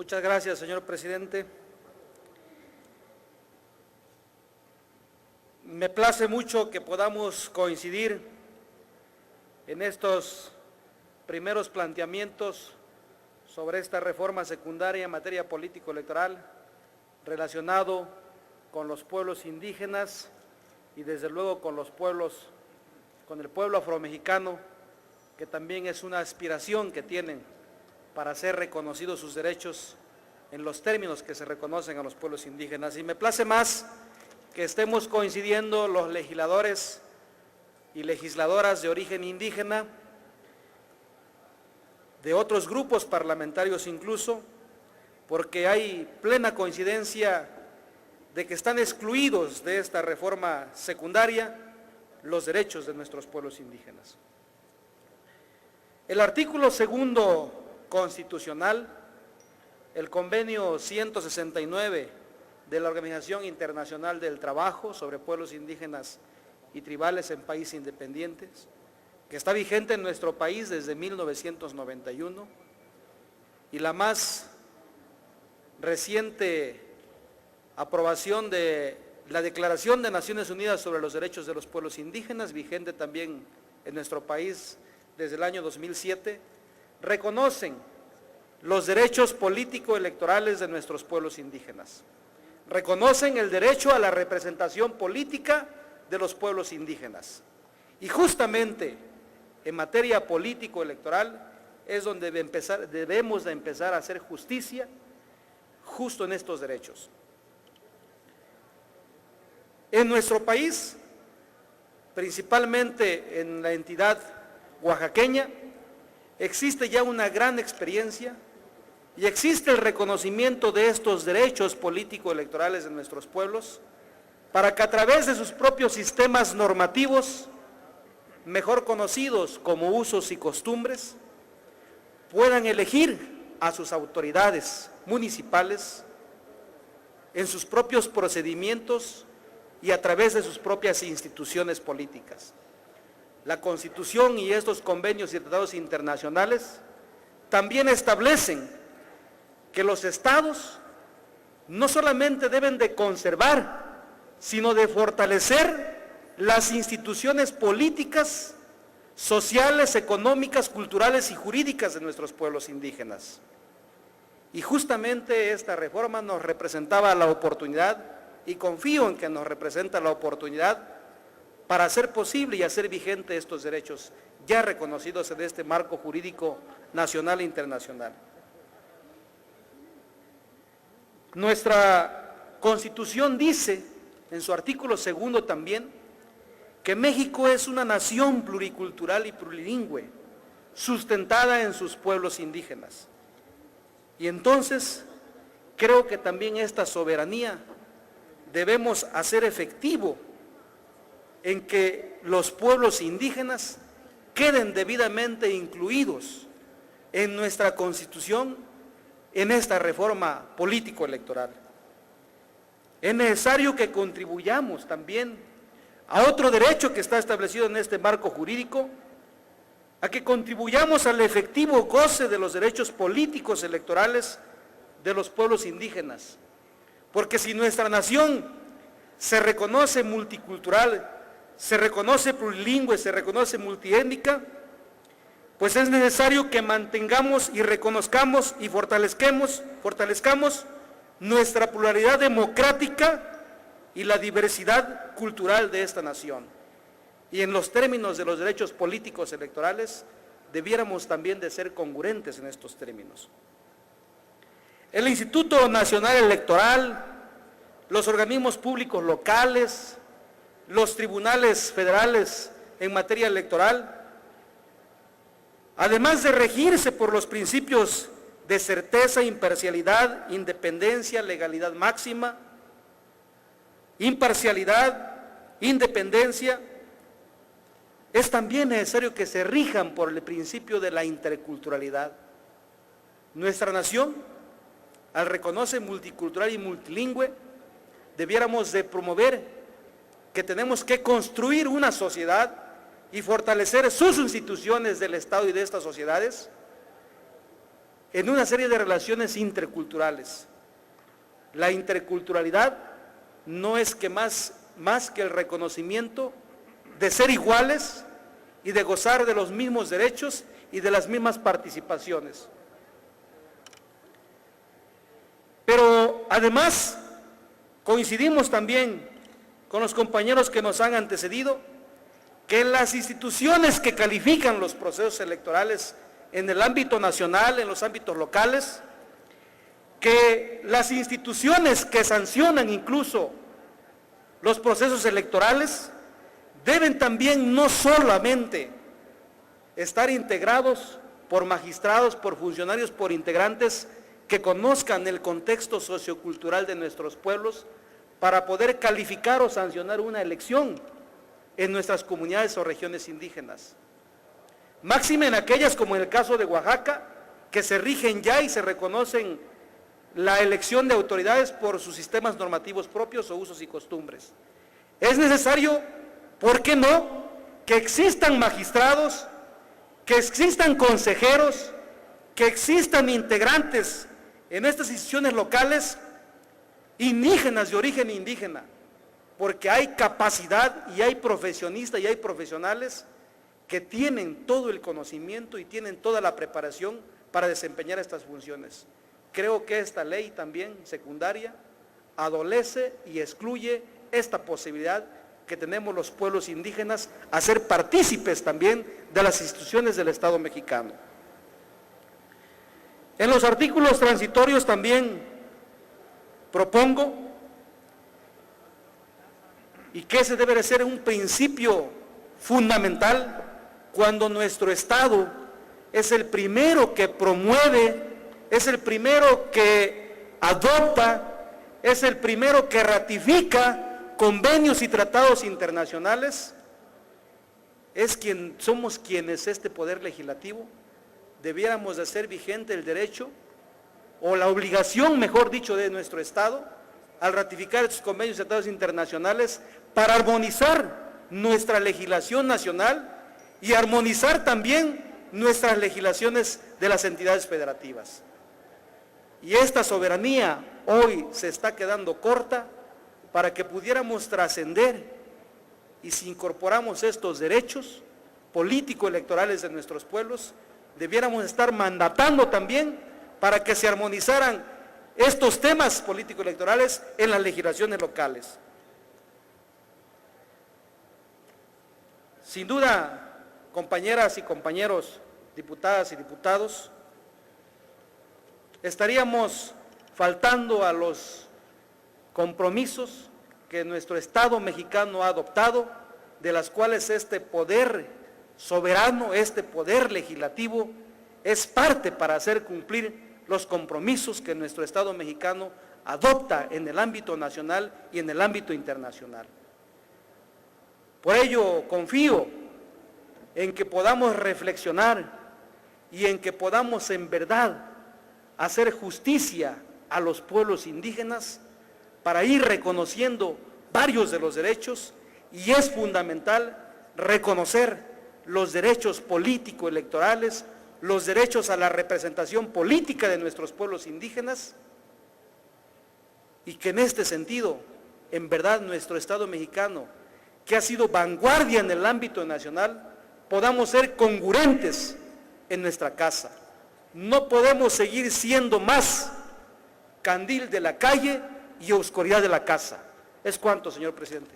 Muchas gracias, señor presidente. Me place mucho que podamos coincidir en estos primeros planteamientos sobre esta reforma secundaria en materia político-electoral relacionado con los pueblos indígenas y desde luego con el pueblo afromexicano, que también es una aspiración que tienen para ser reconocidos sus derechos en los términos que se reconocen a los pueblos indígenas. Y me place más que estemos coincidiendo los legisladores y legisladoras de origen indígena, de otros grupos parlamentarios incluso, porque hay plena coincidencia de que están excluidos de esta reforma secundaria los derechos de nuestros pueblos indígenas. El artículo 2 constitucional, el convenio 169 de la Organización Internacional del Trabajo sobre pueblos indígenas y tribales en países independientes, que está vigente en nuestro país desde 1991, y la más reciente aprobación de la Declaración de Naciones Unidas sobre los Derechos de los Pueblos Indígenas, vigente también en nuestro país desde el año 2007, reconocen los derechos político-electorales de nuestros pueblos indígenas. Reconocen el derecho a la representación política de los pueblos indígenas. Y justamente en materia político-electoral es donde debemos de empezar a hacer justicia justo en estos derechos. En nuestro país, principalmente en la entidad oaxaqueña, existe ya una gran experiencia y existe el reconocimiento de estos derechos político-electorales de nuestros pueblos para que a través de sus propios sistemas normativos, mejor conocidos como usos y costumbres, puedan elegir a sus autoridades municipales en sus propios procedimientos y a través de sus propias instituciones políticas. La Constitución y estos convenios y tratados internacionales también establecen que los estados no solamente deben de conservar, sino de fortalecer las instituciones políticas, sociales, económicas, culturales y jurídicas de nuestros pueblos indígenas. Y justamente esta reforma nos representaba la oportunidad, y confío en que nos representa la oportunidad para hacer posible y hacer vigente estos derechos ya reconocidos en este marco jurídico nacional e internacional. Nuestra Constitución dice, en su artículo 2 también, que México es una nación pluricultural y plurilingüe, sustentada en sus pueblos indígenas. Y entonces, creo que también esta soberanía debemos hacer efectivo en que los pueblos indígenas queden debidamente incluidos en nuestra Constitución, en esta reforma político-electoral. Es necesario que contribuyamos también a otro derecho que está establecido en este marco jurídico, a que contribuyamos al efectivo goce de los derechos políticos electorales de los pueblos indígenas. Porque si nuestra nación se reconoce multicultural, se reconoce plurilingüe, se reconoce multiétnica, pues es necesario que mantengamos y reconozcamos y fortalezcamos nuestra pluralidad democrática y la diversidad cultural de esta nación. Y en los términos de los derechos políticos electorales, debiéramos también de ser congruentes en estos términos. El Instituto Nacional Electoral, los organismos públicos locales, los tribunales federales en materia electoral, además de regirse por los principios de certeza, imparcialidad, independencia, legalidad máxima, imparcialidad, independencia, es también necesario que se rijan por el principio de la interculturalidad. Nuestra nación, al reconocer multicultural y multilingüe, debiéramos de promover que tenemos que construir una sociedad y fortalecer sus instituciones del Estado y de estas sociedades en una serie de relaciones interculturales. La interculturalidad no es que más que el reconocimiento de ser iguales y de gozar de los mismos derechos y de las mismas participaciones. Pero además coincidimos también con los compañeros que nos han antecedido, que las instituciones que califican los procesos electorales en el ámbito nacional, en los ámbitos locales, que las instituciones que sancionan incluso los procesos electorales deben también no solamente estar integrados por magistrados, por funcionarios, por integrantes que conozcan el contexto sociocultural de nuestros pueblos para poder calificar o sancionar una elección en nuestras comunidades o regiones indígenas. Máxime en aquellas, como en el caso de Oaxaca, que se rigen ya y se reconocen la elección de autoridades por sus sistemas normativos propios o usos y costumbres. Es necesario, ¿por qué no?, que existan magistrados, que existan consejeros, que existan integrantes en estas instituciones locales indígenas, de origen indígena, porque hay capacidad y hay profesionistas y hay profesionales que tienen todo el conocimiento y tienen toda la preparación para desempeñar estas funciones. Creo que esta ley también secundaria adolece y excluye esta posibilidad que tenemos los pueblos indígenas a ser partícipes también de las instituciones del Estado mexicano. En los artículos transitorios también propongo, y que ese debe de ser un principio fundamental, cuando nuestro Estado es el primero que promueve, es el primero que adopta, es el primero que ratifica convenios y tratados internacionales, somos quienes, este poder legislativo, debiéramos de hacer vigente el derecho o la obligación, mejor dicho, de nuestro Estado al ratificar estos convenios y tratados internacionales para armonizar nuestra legislación nacional y armonizar también nuestras legislaciones de las entidades federativas. Y esta soberanía hoy se está quedando corta para que pudiéramos trascender, y si incorporamos estos derechos político-electorales de nuestros pueblos, debiéramos estar mandatando también para que se armonizaran estos temas político-electorales en las legislaciones locales. Sin duda, compañeras y compañeros, diputadas y diputados, estaríamos faltando a los compromisos que nuestro Estado mexicano ha adoptado, de las cuales este poder soberano, este poder legislativo, es parte para hacer cumplir los compromisos que nuestro Estado mexicano adopta en el ámbito nacional y en el ámbito internacional. Por ello, confío en que podamos reflexionar y en que podamos en verdad hacer justicia a los pueblos indígenas para ir reconociendo varios de los derechos, y es fundamental reconocer los derechos político-electorales, los derechos a la representación política de nuestros pueblos indígenas, y que en este sentido, en verdad, nuestro Estado mexicano, que ha sido vanguardia en el ámbito nacional, podamos ser congruentes en nuestra casa. No podemos seguir siendo más candil de la calle y oscuridad de la casa. Es cuanto, señor presidente.